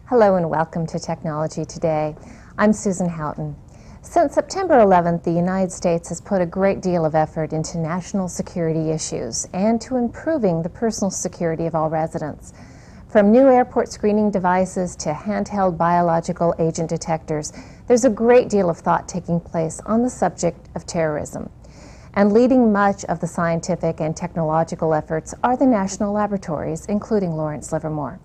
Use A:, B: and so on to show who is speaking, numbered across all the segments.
A: Hello and welcome to Technology Today. I'm Susan Houghton. Since September 11th, the United States has put a great deal of effort into national security issues and to improving the personal security of all residents. From new airport screening devices to handheld biological agent detectors, there's a great deal of thought taking place on the subject of terrorism. And leading much of the scientific and technological efforts are the national laboratories, including Lawrence Livermore.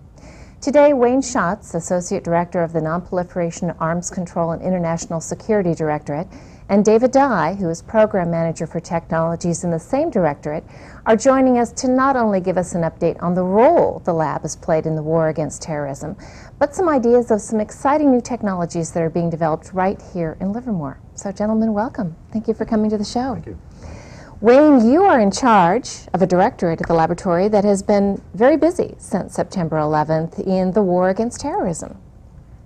A: Today, Wayne Schatz, Associate Director of the Nonproliferation, Arms Control, and International Security Directorate, and David Dye, who is Program Manager for Technologies in the same directorate, are joining us to not only give us an update on the role the lab has played in the war against terrorism, but some ideas of some exciting new technologies that are being developed right here in Livermore. So, gentlemen, welcome. Thank you for coming to the show.
B: Thank you.
A: Wayne, you are in charge of a directorate at the laboratory that has been very busy since September 11th in the war against terrorism.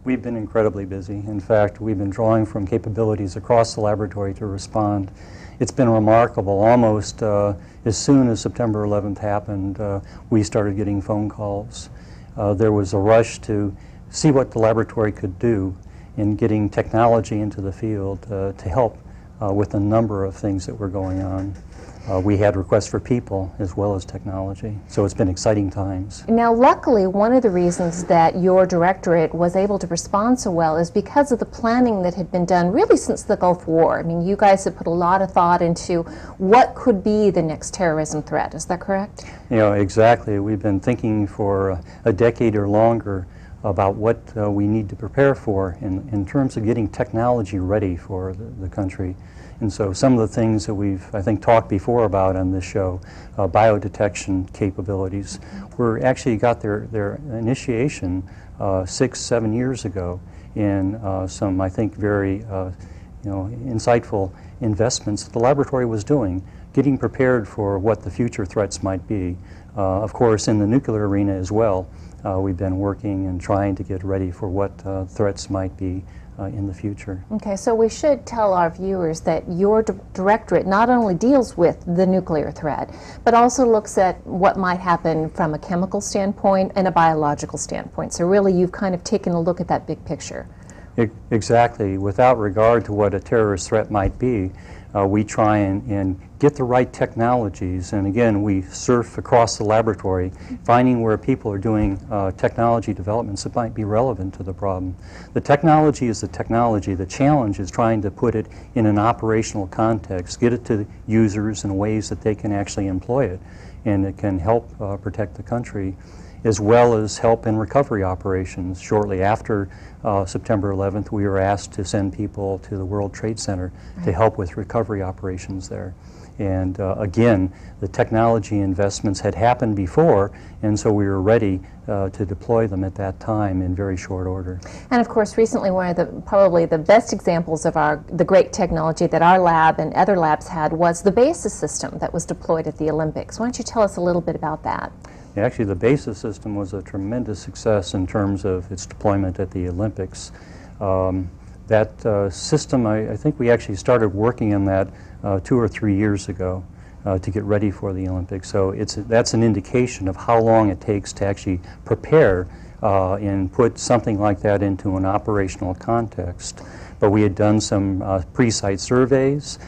B: We've been incredibly busy. In fact, we've been drawing from capabilities across the laboratory to respond. It's been remarkable. Almost as soon as September 11th happened, we started getting phone calls. There was a rush to see what the laboratory could do in getting technology into the field to help with a number of things that were going on. We had requests for people as well as technology, so it's been exciting times.
A: Now, luckily, one of the reasons that your directorate was able to respond so well is because of the planning that had been done really since the Gulf War. I mean, you guys have put a lot of thought into what could be the next terrorism threat. Is that correct?
B: You know, exactly. We've been thinking for a decade or longer about what we need to prepare for in terms of getting technology ready for the country. And so some of the things that we've, I think, talked before about on this show, biodetection capabilities, were actually got their initiation 6-7 years ago in some, I think, very insightful investments that the laboratory was doing, getting prepared for what the future threats might be. Of course, in the nuclear arena as well, we've been working and trying to get ready for what threats might be in the future.
A: Okay, so we should tell our viewers that your directorate not only deals with the nuclear threat, but also looks at what might happen from a chemical standpoint and a biological standpoint. So really, you've kind of taken a look at that big picture.
B: Exactly. Without regard to what a terrorist threat might be, we try and get the right technologies, and again, we surf across the laboratory, finding where people are doing technology developments that might be relevant to the problem. The technology is the technology. The challenge is trying to put it in an operational context, get it to users in ways that they can actually employ it, and it can help protect the country, as well as help in recovery operations. Shortly after September 11th, we were asked to send people to the World Trade Center to help with recovery operations there. And again, the technology investments had happened before, and so we were ready to deploy them at that time in very short order.
A: And of course, recently, one of the probably the best examples of the great technology that our lab and other labs had was the BASIS system that was deployed at the Olympics. Why don't you tell us a little bit about that?
B: Actually, the BASIS system was a tremendous success in terms of its deployment at the Olympics. That system, I think we actually started working on that 2 or 3 years ago to get ready for the Olympics. So that's an indication of how long it takes to actually prepare and put something like that into an operational context. But we had done some pre-site surveys.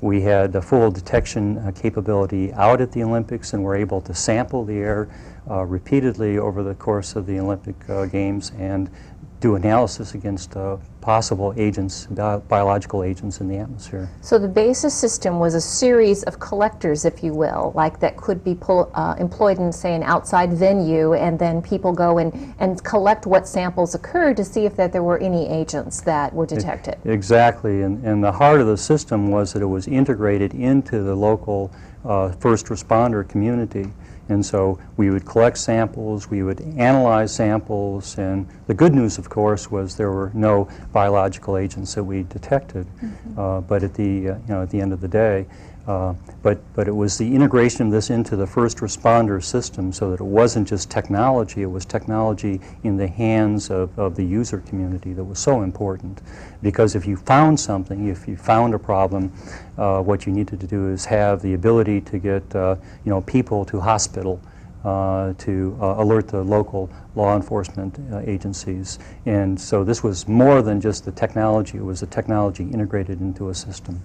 B: We had a full detection capability out at the Olympics, and were able to sample the air repeatedly over the course of the Olympic Games and do analysis against possible agents, biological agents in the atmosphere.
A: So the BASIS system was a series of collectors, if you will, like that could be employed in, say, an outside venue, and then people go and collect what samples occurred to see if that there were any agents that were detected.
B: Exactly, and the heart of the system was that it was integrated into the local first responder community. And so we would collect samples, we would analyze samples, and the good news, of course, was there were no biological agents that we detected. But at the at the end of the day, but it was the integration of this into the first responder system, so that it wasn't just technology; it was technology in the hands of the user community that was so important. Because if you found something, if you found a problem, what you needed to do is have the ability to get people to hospital to alert the local law enforcement agencies. And so this was more than just the technology, it was the technology integrated into a system.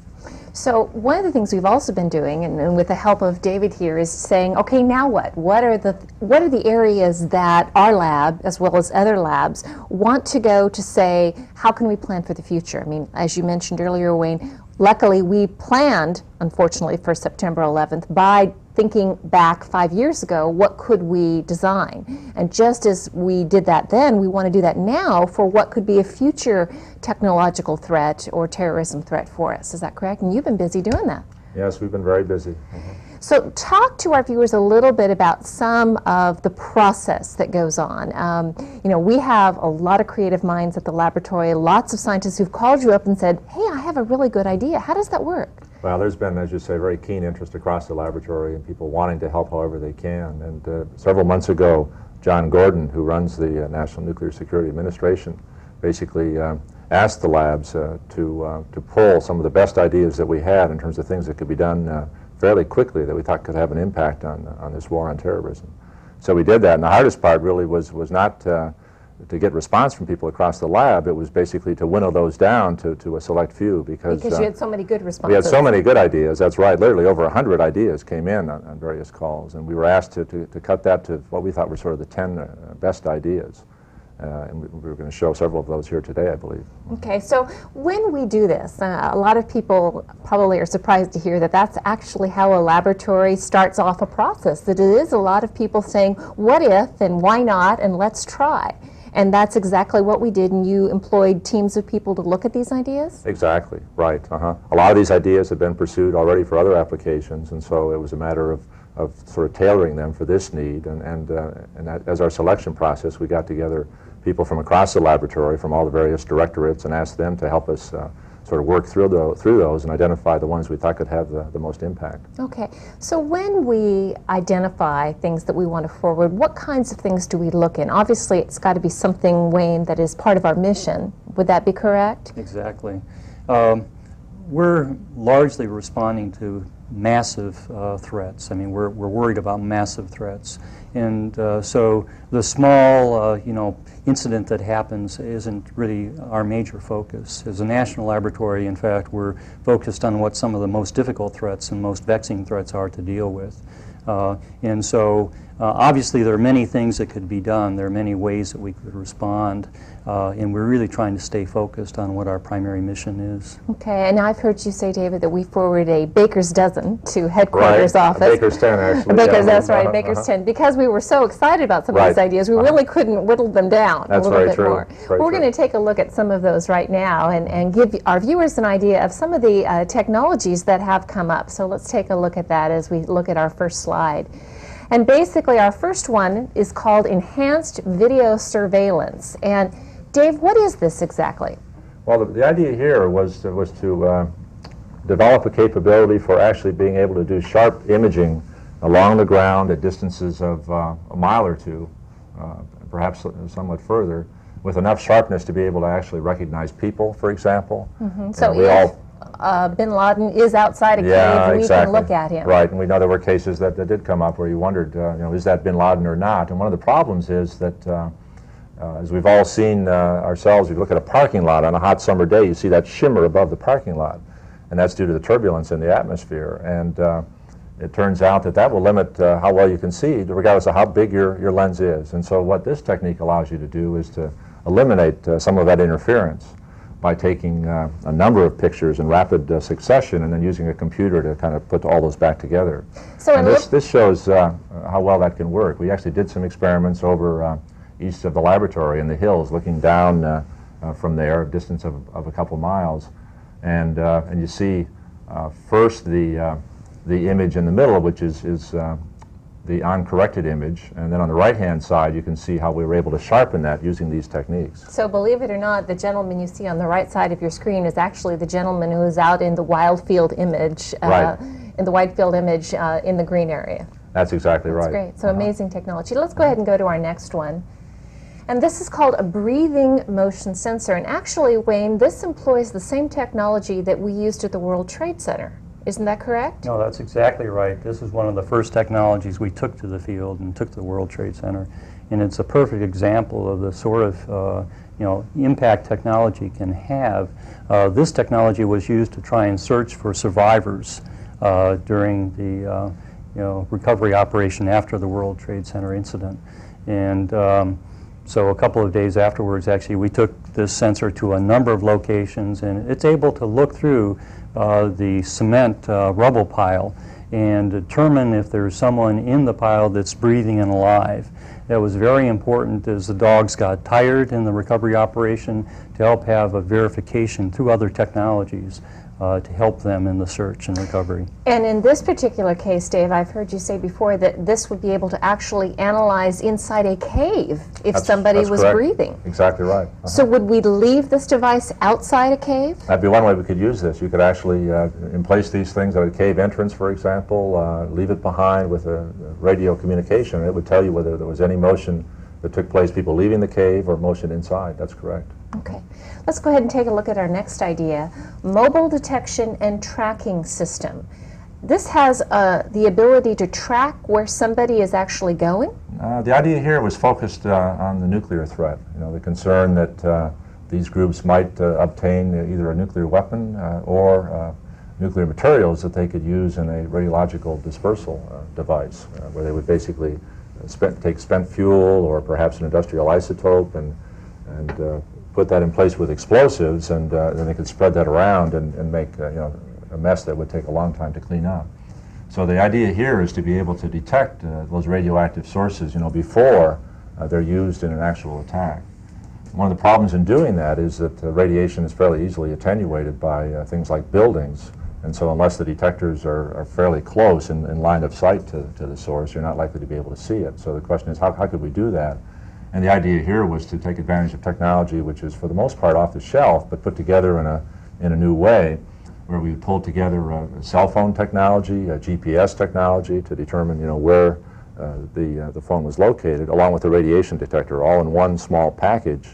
A: So one of the things we've also been doing, and with the help of David here, is saying, okay, now what? What are the areas that our lab, as well as other labs, want to go to say, how can we plan for the future? I mean, as you mentioned earlier, Wayne, luckily we planned, unfortunately, for September 11th by thinking back 5 years ago, what could we design? And just as we did that then, we want to do that now for what could be a future technological threat or terrorism threat for us. Is that correct? And you've been busy doing that.
C: Yes, we've been very busy.
A: So talk to our viewers a little bit about some of the process that goes on. You know, we have a lot of creative minds at the laboratory, lots of scientists who've called you up and said, hey, I have a really good idea. How does that work?
C: Well, there's been, as you say, very keen interest across the laboratory and people wanting to help however they can. And several months ago, John Gordon, who runs the National Nuclear Security Administration, basically asked the labs to pull some of the best ideas that we had in terms of things that could be done fairly quickly that we thought could have an impact on this war on terrorism. So we did that, and the hardest part really was not to get response from people across the lab. It was basically to winnow those down to a select few because
A: you had so many good responses.
C: We had so many good ideas, that's right. Literally over 100 ideas came in on various calls, and we were asked to cut that to what we thought were sort of the 10 best ideas. And we were going to show several of those here today, I believe.
A: Okay, so when we do this, a lot of people probably are surprised to hear that that's actually how a laboratory starts off a process, that it is a lot of people saying, what if, and why not, and let's try. And that's exactly what we did, and you employed teams of people to look at these ideas? Exactly,
C: right. A lot of these ideas have been pursued already for other applications, and so it was a matter of sort of tailoring them for this need. And as our selection process, we got together people from across the laboratory, from all the various directorates, and asked them to help us sort of work through those and identify the ones we thought could have the most impact.
A: Okay, so when we identify things that we want to forward, what kinds of things do we look in? Obviously, it's got to be something, Wayne, that is part of our mission. Would that be correct?
B: Exactly. We're largely responding to massive threats. I mean, we're worried about massive threats. And so the small, incident that happens isn't really our major focus. As a national laboratory, in fact, we're focused on what some of the most difficult threats and most vexing threats are to deal with. And so obviously there are many things that could be done. There are many ways that we could respond. And we're really trying to stay focused on what our primary mission is.
A: Okay, and I've heard you say, David, that we forward a baker's dozen to headquarters office.
C: A baker's 10, actually.
A: That's right, baker's 10. Because we were so excited about some of these ideas, we really couldn't whittle them down a little bit more. We're going to take a look at some of those right now and give our viewers an idea of some of the technologies that have come up. So let's take a look at that as we look at our first slide. And basically our first one is called Enhanced Video Surveillance. And Dave, what is this exactly?
C: Well, the idea here was to develop a capability for actually being able to do sharp imaging along the ground at distances of a mile or two, perhaps somewhat further, with enough sharpness to be able to actually recognize people, for example.
A: So if bin Laden is outside a cave, we can look at him.
C: Right, and we know there were cases that did come up where you wondered, is that bin Laden or not? And one of the problems is that as we've all seen ourselves, if you look at a parking lot on a hot summer day, you see that shimmer above the parking lot. And that's due to the turbulence in the atmosphere. And it turns out that will limit how well you can see, regardless of how big your lens is. And so what this technique allows you to do is to eliminate some of that interference by taking a number of pictures in rapid succession and then using a computer to kind of put all those back together. So and this shows how well that can work. We actually did some experiments over east of the laboratory in the hills, looking down from there, a distance of a couple miles, and you see first the image in the middle, which is the uncorrected image, and then on the right-hand side you can see how we were able to sharpen that using these techniques.
A: So believe it or not, the gentleman you see on the right side of your screen is actually the gentleman who is out in the wide field image, in the green area.
C: That's exactly right.
A: That's great. So amazing technology. Let's go ahead and go to our next one. And this is called a breathing motion sensor. And actually, Wayne, this employs the same technology that we used at the World Trade Center. Isn't that correct?
B: No, that's exactly right. This is one of the first technologies we took to the field and took to the World Trade Center. And it's a perfect example of the sort of impact technology can have. This technology was used to try and search for survivors during the recovery operation after the World Trade Center incident. And so a couple of days afterwards, actually, we took this sensor to a number of locations, and it's able to look through the cement rubble pile and determine if there's someone in the pile that's breathing and alive. That was very important as the dogs got tired in the recovery operation to help have a verification through other technologies to help them in the search and recovery.
A: And in this particular case, Dave, I've heard you say before that this would be able to actually analyze inside a cave if somebody was
C: correct.
A: Breathing.
C: Exactly right.
A: So would we leave this device outside a cave?
C: That'd be one way we could use this. You could actually emplace these things at a cave entrance, for example, leave it behind with a radio communication, and it would tell you whether there was any motion that took place, people leaving the cave or motion inside. That's correct.
A: Okay. Let's go ahead and take a look at our next idea, mobile detection and tracking system. This has the ability to track where somebody is actually going?
C: The idea here was focused on the nuclear threat, the concern that these groups might obtain either a nuclear weapon or nuclear materials that they could use in a radiological dispersal device, where they would basically take spent fuel or perhaps an industrial isotope and put that in place with explosives, and then they could spread that around and make a mess that would take a long time to clean up. So the idea here is to be able to detect those radioactive sources, before they're used in an actual attack. One of the problems in doing that is that radiation is fairly easily attenuated by things like buildings, and so unless the detectors are fairly close in line of sight to the source, you're not likely to be able to see it. So the question is, how could we do that? And the idea here was to take advantage of technology which is for the most part off the shelf, but put together in a new way, where we pulled together cell phone technology, GPS technology to determine where the phone was located, along with the radiation detector, all in one small package.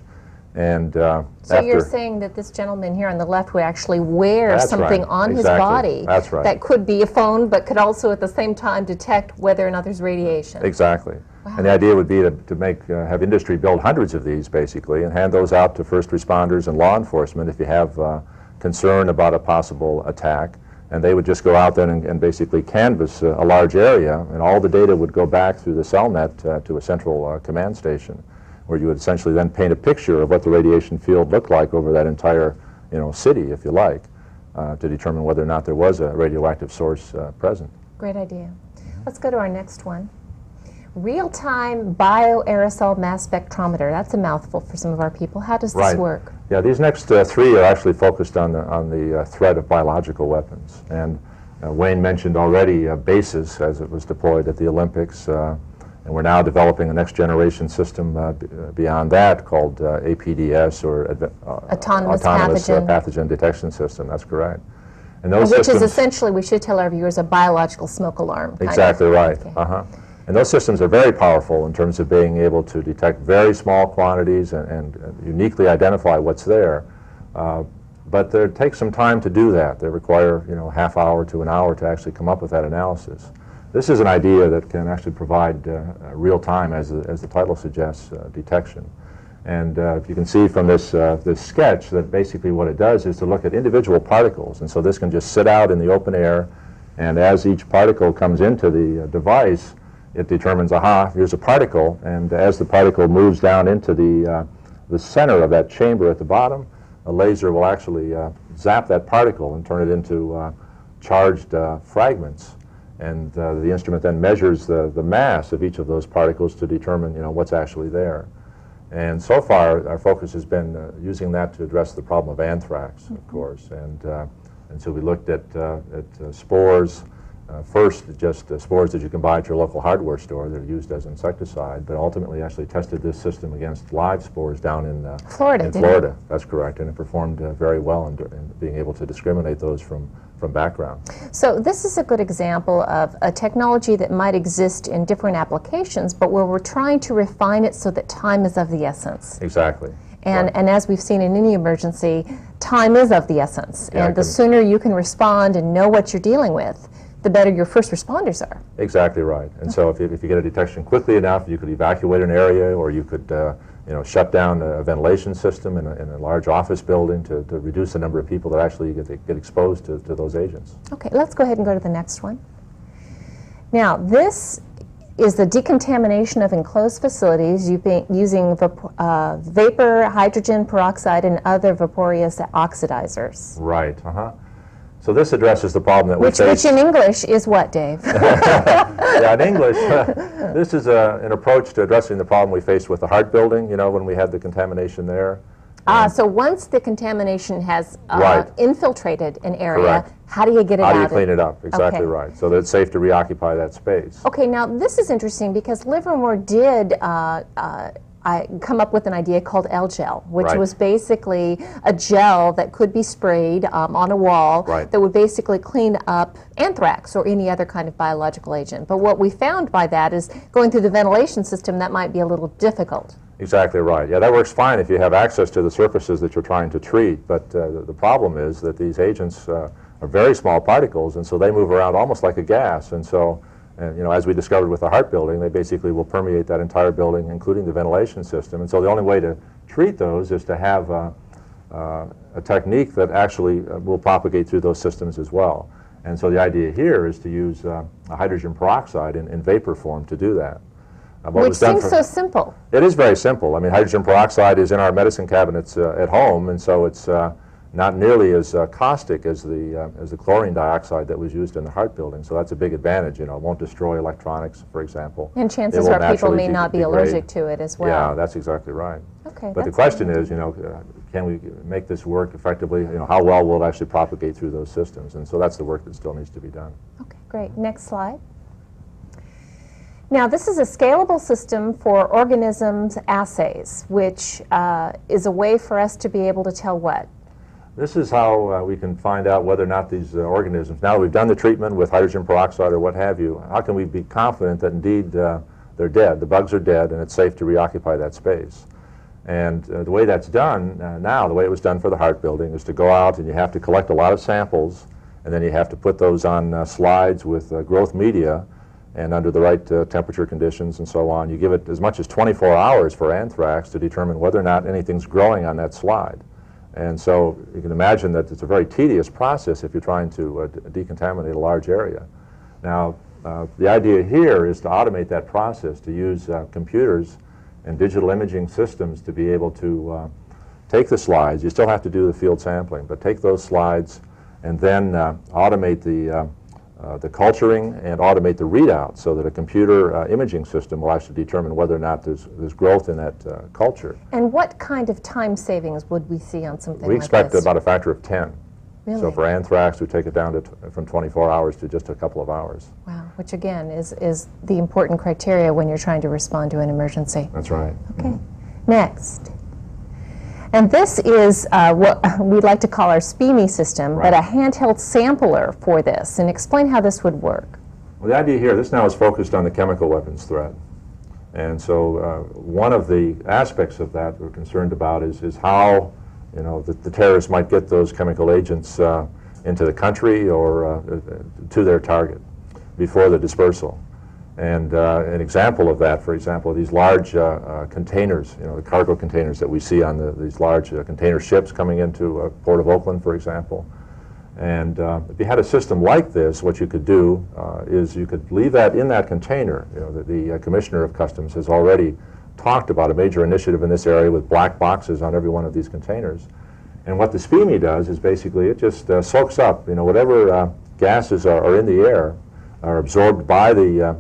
C: And
A: so you're saying that this gentleman here on the left would actually wear something on his body that could be a phone, but could also at the same time detect whether or not there's radiation.
C: Exactly. Wow. And the idea would be to have industry build hundreds of these, basically, and hand those out to first responders and law enforcement if you have concern about a possible attack. And they would just go out there and basically canvass a large area, and all the data would go back through the cell net to a central command station, where you would essentially then paint a picture of what the radiation field looked like over that entire city, if you like, to determine whether or not there was a radioactive source present.
A: Great idea. Let's go to our next one. Real-time bioaerosol mass spectrometer. That's a mouthful for some of our people. How does this work?
C: Yeah, these next three are actually focused on the threat of biological weapons. And Wayne mentioned already BASES, as it was deployed at the Olympics. And we're now developing a next-generation system beyond that called APDS, or
A: Autonomous
C: Pathogen Detection System. That's correct. And those
A: which is essentially, we should tell our viewers, a biological smoke alarm.
C: Exactly right. Okay. And those systems are very powerful in terms of being able to detect very small quantities and uniquely identify what's there. But it takes some time to do that. They require a half hour to an hour to actually come up with that analysis. This is an idea that can actually provide real time, as the title suggests, detection. And if you can see from this sketch, that basically what it does is to look at individual particles. And so this can just sit out in the open air, and as each particle comes into the device, it determines, aha, here's a particle, and as the particle moves down into the center of that chamber at the bottom, a laser will actually zap that particle and turn it into charged fragments. And the instrument then measures the mass of each of those particles to determine, what's actually there. And so far, our focus has been using that to address the problem of anthrax, of course. And so we looked at spores. First, just spores that you can buy at your local hardware store that are used as insecticide, but ultimately actually tested this system against live spores down in Florida. That's correct, and it performed very well in being able to discriminate those from background.
A: So this is a good example of a technology that might exist in different applications, but where we're trying to refine it so that time is of the essence.
C: Exactly.
A: And as we've seen in any emergency, time is of the essence,
C: Yeah,
A: and the sooner you can respond and know what you're dealing with, the better your first responders are.
C: Exactly right. And so if you get a detection quickly enough, you could evacuate an area, or you could shut down a ventilation system in a large office building to reduce the number of people that actually get exposed to those agents.
A: Okay, let's go ahead and go to the next one. Now, this is the decontamination of enclosed facilities using vapor, hydrogen peroxide, and other vaporous oxidizers.
C: Right. So this addresses the problem that we face.
A: Which in English is what, Dave?
C: Yeah, in English, this is an approach to addressing the problem we faced with the Hart building, when we had the contamination there.
A: So once the contamination has
C: Right.
A: infiltrated an area,
C: Correct.
A: how do you get it out?
C: How do you clean it up? Exactly
A: Okay.
C: right. So that it's safe to reoccupy that space.
A: Okay, now this is interesting because Livermore did come up with an idea called L-gel, which
C: Right.
A: was basically a gel that could be sprayed on a wall
C: Right.
A: that would basically clean up anthrax or any other kind of biological agent. But what we found by that is going through the ventilation system, that might be a little difficult.
C: Exactly right. Yeah, that works fine if you have access to the surfaces that you're trying to treat, but the problem is that these agents are very small particles, and so they move around almost like a gas, and so as we discovered with the Hart building, they basically will permeate that entire building, including the ventilation system, and so the only way to treat those is to have a technique that actually will propagate through those systems as well. And so the idea here is to use a hydrogen peroxide in vapor form to do that.
A: Which seems so simple.
C: It is very simple. I mean, hydrogen peroxide is in our medicine cabinets at home, and so it's not nearly as caustic as the chlorine dioxide that was used in the Hart building. So that's a big advantage. It won't destroy electronics, for example.
A: And chances are people may not be allergic to it as well.
C: Yeah, that's exactly right.
A: Okay.
C: But the question is, can we make this work effectively? How well will it actually propagate through those systems? And so that's the work that still needs to be done.
A: Okay, great. Next slide. Now, this is a scalable system for organisms assays, which is a way for us to be able to tell what?
C: This is how we can find out whether or not these organisms, now that we've done the treatment with hydrogen peroxide or what have you, how can we be confident that indeed they're dead, the bugs are dead, and it's safe to reoccupy that space? And the way that's done now, the way it was done for the Hart building, is to go out and you have to collect a lot of samples, and then you have to put those on slides with growth media, and under the right temperature conditions and so on. You give it as much as 24 hours for anthrax to determine whether or not anything's growing on that slide. And so you can imagine that it's a very tedious process if you're trying to decontaminate a large area. Now, the idea here is to automate that process, to use computers and digital imaging systems to be able to take the slides. You still have to do the field sampling, but take those slides and then automate the culturing and automate the readout so that a computer imaging system will actually determine whether or not there's growth in that culture.
A: And what kind of time savings would we see on something
C: We
A: like
C: expect
A: this?
C: about a factor of 10.
A: Really?
C: So for anthrax, we take it down to from 24 hours to just a couple of hours.
A: Wow, which again is the important criteria when you're trying to respond to an emergency.
C: That's right.
A: Okay, next. And this is what we'd like to call our SPEME system,
C: Right.
A: but a handheld sampler for this. And explain how this would work.
C: Well, the idea here, this now is focused on the chemical weapons threat. And so one of the aspects of that we're concerned about is how the terrorists might get those chemical agents into the country or to their target before the dispersal. And an example of that, for example, these large containers, the cargo containers that we see on these large container ships coming into Port of Oakland, for example. And if you had a system like this, what you could do is you could leave that in that container. The Commissioner of Customs has already talked about a major initiative in this area with black boxes on every one of these containers. And what the SPEME does is basically it just soaks up, whatever gases are in the air are absorbed by the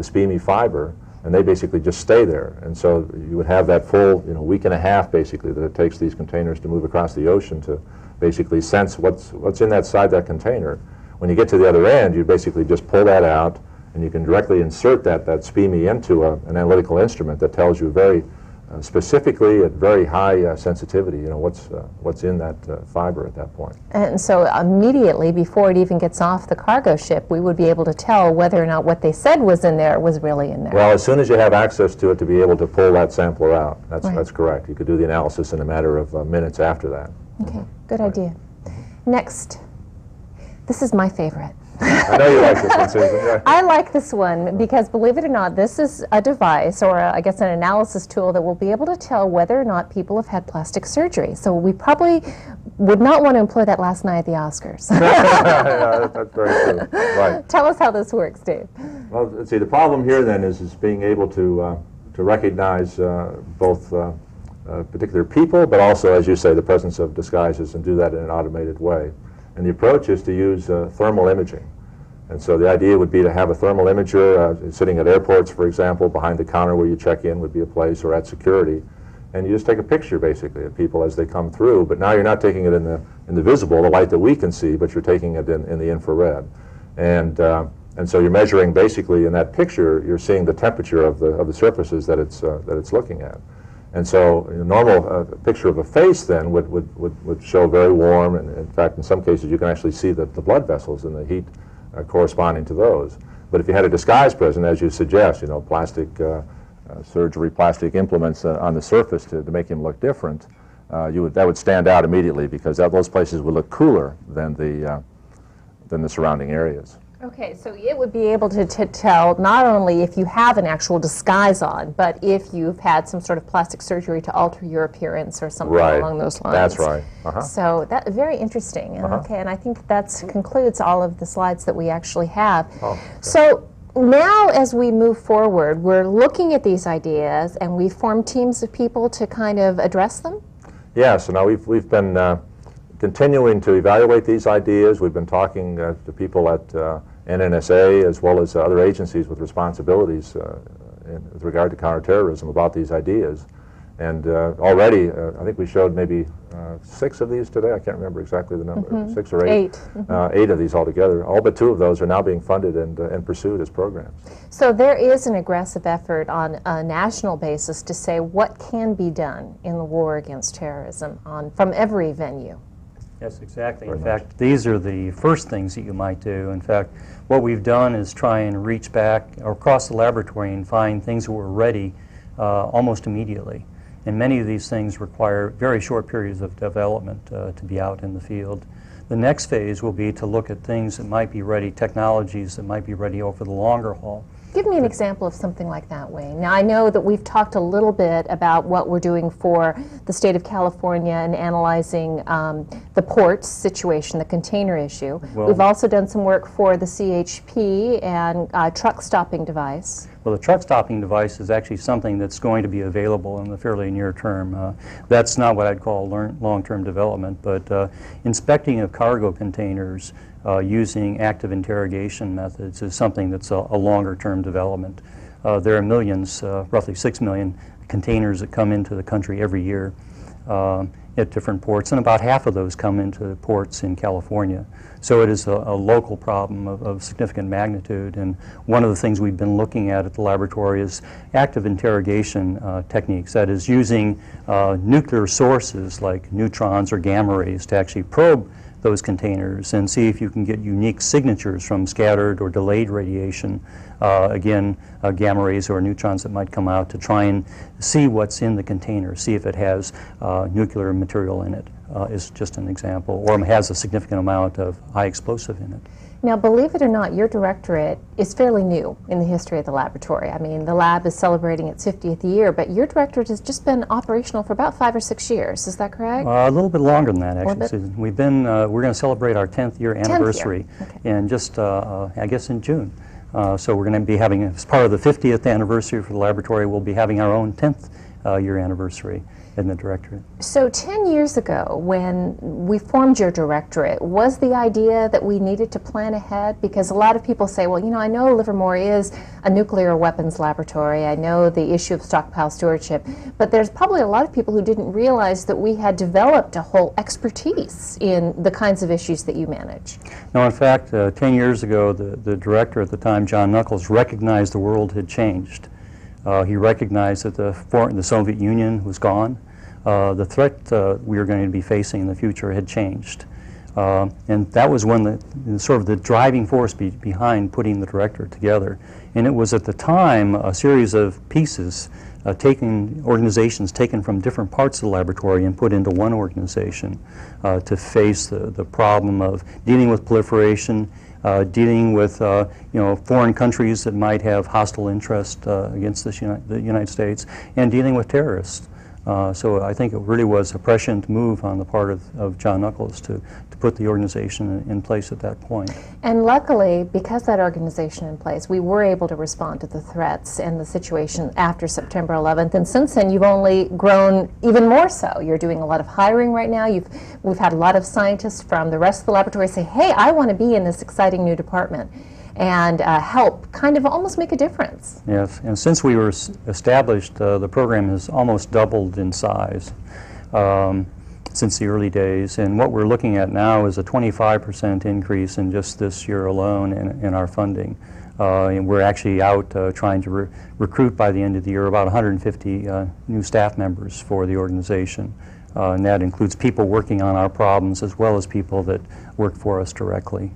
C: SPEME fiber, and they basically just stay there. And so you would have that full week and a half basically that it takes these containers to move across the ocean to basically sense what's in that container. When you get to the other end, you basically just pull that out, and you can directly insert that SPEME into an analytical instrument that tells you very specifically at very high sensitivity, what's in that fiber at that point.
A: And so immediately before it even gets off the cargo ship, we would be able to tell whether or not what they said was in there was really in there.
C: Well, as soon as you have access to it to be able to pull that sampler out, that's
A: Right.
C: correct. You could do the analysis in a matter of minutes after that.
A: Okay, good idea. Next, this is my favorite.
C: I know you like this one, Susan. Yeah.
A: I like this one because, believe it or not, this is a device, or I guess an analysis tool that will be able to tell whether or not people have had plastic surgery. So we probably would not want to employ that last night at the Oscars.
C: Yeah, that's very true. Right.
A: Tell us how this works, Dave.
C: Well, let's see. The problem here then is being able to recognize both particular people, but also, as you say, the presence of disguises, and do that in an automated way. And the approach is to use thermal imaging. And so the idea would be to have a thermal imager sitting at airports, for example, behind the counter where you check in would be a place, or at security. And you just take a picture, basically, of people as they come through. But now you're not taking it in the visible, the light that we can see, but you're taking it in the infrared. And so you're measuring, basically, in that picture, you're seeing the temperature of the surfaces that it's looking at. And so a normal picture of a face then would show very warm, and in fact, in some cases, you can actually see the blood vessels and the heat corresponding to those. But if you had a disguise present, as you suggest, plastic surgery, plastic implements on the surface to make him look different, that would stand out immediately, because those places would look cooler than the surrounding areas.
A: Okay, so it would be able to tell not only if you have an actual disguise on, but if you've had some sort of plastic surgery to alter your appearance or something along those lines.
C: That's right.
A: So that's very interesting. Okay, and I think that concludes all of the slides that we actually have. Okay. So now, as we move forward, we're looking at these ideas, and we form teams of people to kind of address them?
C: Yeah, so now we've been continuing to evaluate these ideas. We've been talking to people at NNSA, as well as other agencies with responsibilities with regard to counterterrorism, about these ideas. And already, I think we showed maybe 6 of these today. I can't remember exactly the number, 6 or 8. 8 of these altogether. All but 2 of those are now being funded and pursued as programs.
A: So there is an aggressive effort on a national basis to say what can be done in the war against terrorism from every venue.
B: Yes, exactly. In fact, these are the first things that you might do. In fact, what we've done is try and reach back across the laboratory and find things that were ready almost immediately. And many of these things require very short periods of development to be out in the field. The next phase will be to look at things that might be ready, technologies that might be ready over the longer haul.
A: Give me an example of something like that, Wayne. Now, I know that we've talked a little bit about what we're doing for the state of California and analyzing the ports situation, the container issue. Well, we've also done some work for the CHP and truck stopping device.
B: Well, the truck stopping device is actually something that's going to be available in the fairly near term. That's not what I'd call long-term development, but inspecting of cargo containers using active interrogation methods is something that's a longer-term development. There are millions, roughly 6 million containers that come into the country every year at different ports, and about half of those come into ports in California. So it is a local problem of significant magnitude, and one of the things we've been looking at the laboratory is active interrogation techniques, that is using nuclear sources like neutrons or gamma rays to actually probe those containers and see if you can get unique signatures from scattered or delayed radiation, again, gamma rays or neutrons that might come out, to try and see what's in the container, see if it has nuclear material in it, is just an example, or has a significant amount of high explosive in it.
A: Now, believe it or not, your directorate is fairly new in the history of the laboratory. I mean, the lab is celebrating its 50th year, but your directorate has just been operational for about 5 or 6 years. Is that correct?
B: A little bit longer than that, actually, Susan. We've been, we're going to celebrate our 10th year anniversary in just, I guess, in June. So we're going to be having, as part of the 50th anniversary for the laboratory, we'll be having our own 10th year anniversary in the directorate. So
A: 10 years ago, when we formed your directorate, was the idea that we needed to plan ahead? Because a lot of people say, well, you know, I know Livermore is a nuclear weapons laboratory, I know the issue of stockpile stewardship, but there's probably a lot of people who didn't realize that we had developed a whole expertise in the kinds of issues that you manage.
B: No, in fact, 10 years ago, the director at the time, John Knuckles, recognized the world had changed. He recognized that the Soviet Union was gone. The threat we were going to be facing in the future had changed. And that was when sort of the driving force behind putting the directorate together. And it was at the time a series of pieces organizations taken from different parts of the laboratory and put into one organization to face the problem of dealing with proliferation, dealing with foreign countries that might have hostile interest against the United States, and dealing with terrorists. So I think it really was a prescient move on the part of John Nuckolls to put the organization in place at that point.
A: And luckily, because that organization in place, we were able to respond to the threats and the situation after September 11th. And since then, you've only grown even more so. You're doing a lot of hiring right now. We've had a lot of scientists from the rest of the laboratory say, hey, I want to be in this exciting new department and help kind of almost make a difference.
B: Yes, and since we were established, the program has almost doubled in size since the early days, and what we're looking at now is a 25% increase in just this year alone in our funding. And we're actually out trying to recruit by the end of the year about 150 new staff members for the organization. And that includes people working on our problems as well as people that work for us directly.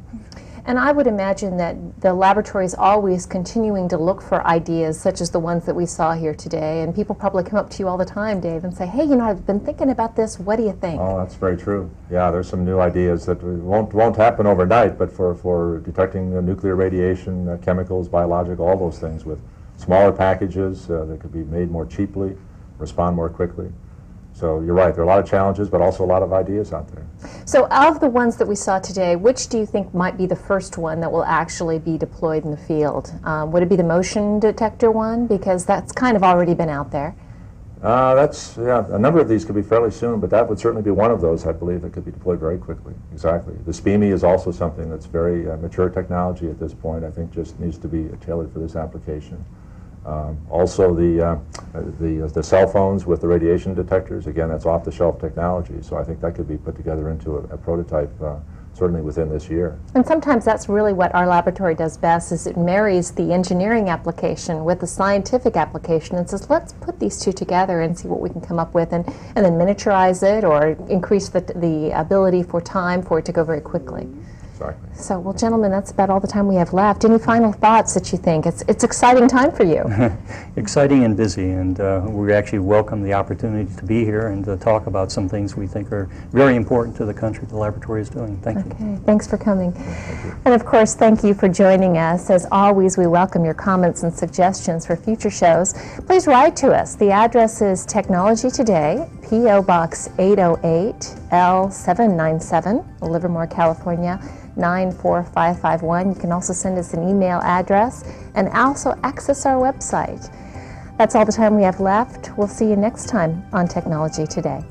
A: And I would imagine that the laboratory is always continuing to look for ideas such as the ones that we saw here today. And people probably come up to you all the time, Dave, and say, hey, I've been thinking about this. What do you think?
C: Oh, that's very true. Yeah, there's some new ideas that won't happen overnight, but for detecting nuclear radiation, chemicals, biological, all those things with smaller packages that could be made more cheaply, respond more quickly. So you're right, there are a lot of challenges, but also a lot of ideas out there.
A: So of the ones that we saw today, which do you think might be the first one that will actually be deployed in the field? Would it be the motion detector one? Because that's kind of already been out there.
C: A number of these could be fairly soon, but that would certainly be one of those, I believe, that could be deployed very quickly. Exactly. The SPEME is also something that's very mature technology at this point. I think just needs to be tailored for this application. Also the cell phones with the radiation detectors, again, that's off-the-shelf technology, so I think that could be put together into a prototype certainly within this year.
A: And sometimes that's really what our laboratory does best, is it marries the engineering application with the scientific application and says, let's put these two together and see what we can come up with, and then miniaturize it or increase the ability for time for it to go very quickly.
C: Exactly.
A: So, well, gentlemen, that's about all the time we have left. Any final thoughts that you think? It's exciting time for you.
B: Exciting and busy, and we actually welcome the opportunity to be here and to talk about some things we think are very important to the country the laboratory is doing. Thank you.
A: Okay, thanks for coming.
C: Thank you.
A: And of course, thank you for joining us. As always, we welcome your comments and suggestions for future shows. Please write to us. The address is Technology Today, P.O. Box 808, L797, Livermore, California, 94551. You can also send us an email address and also access our website. That's all the time we have left. We'll see you next time on Technology Today.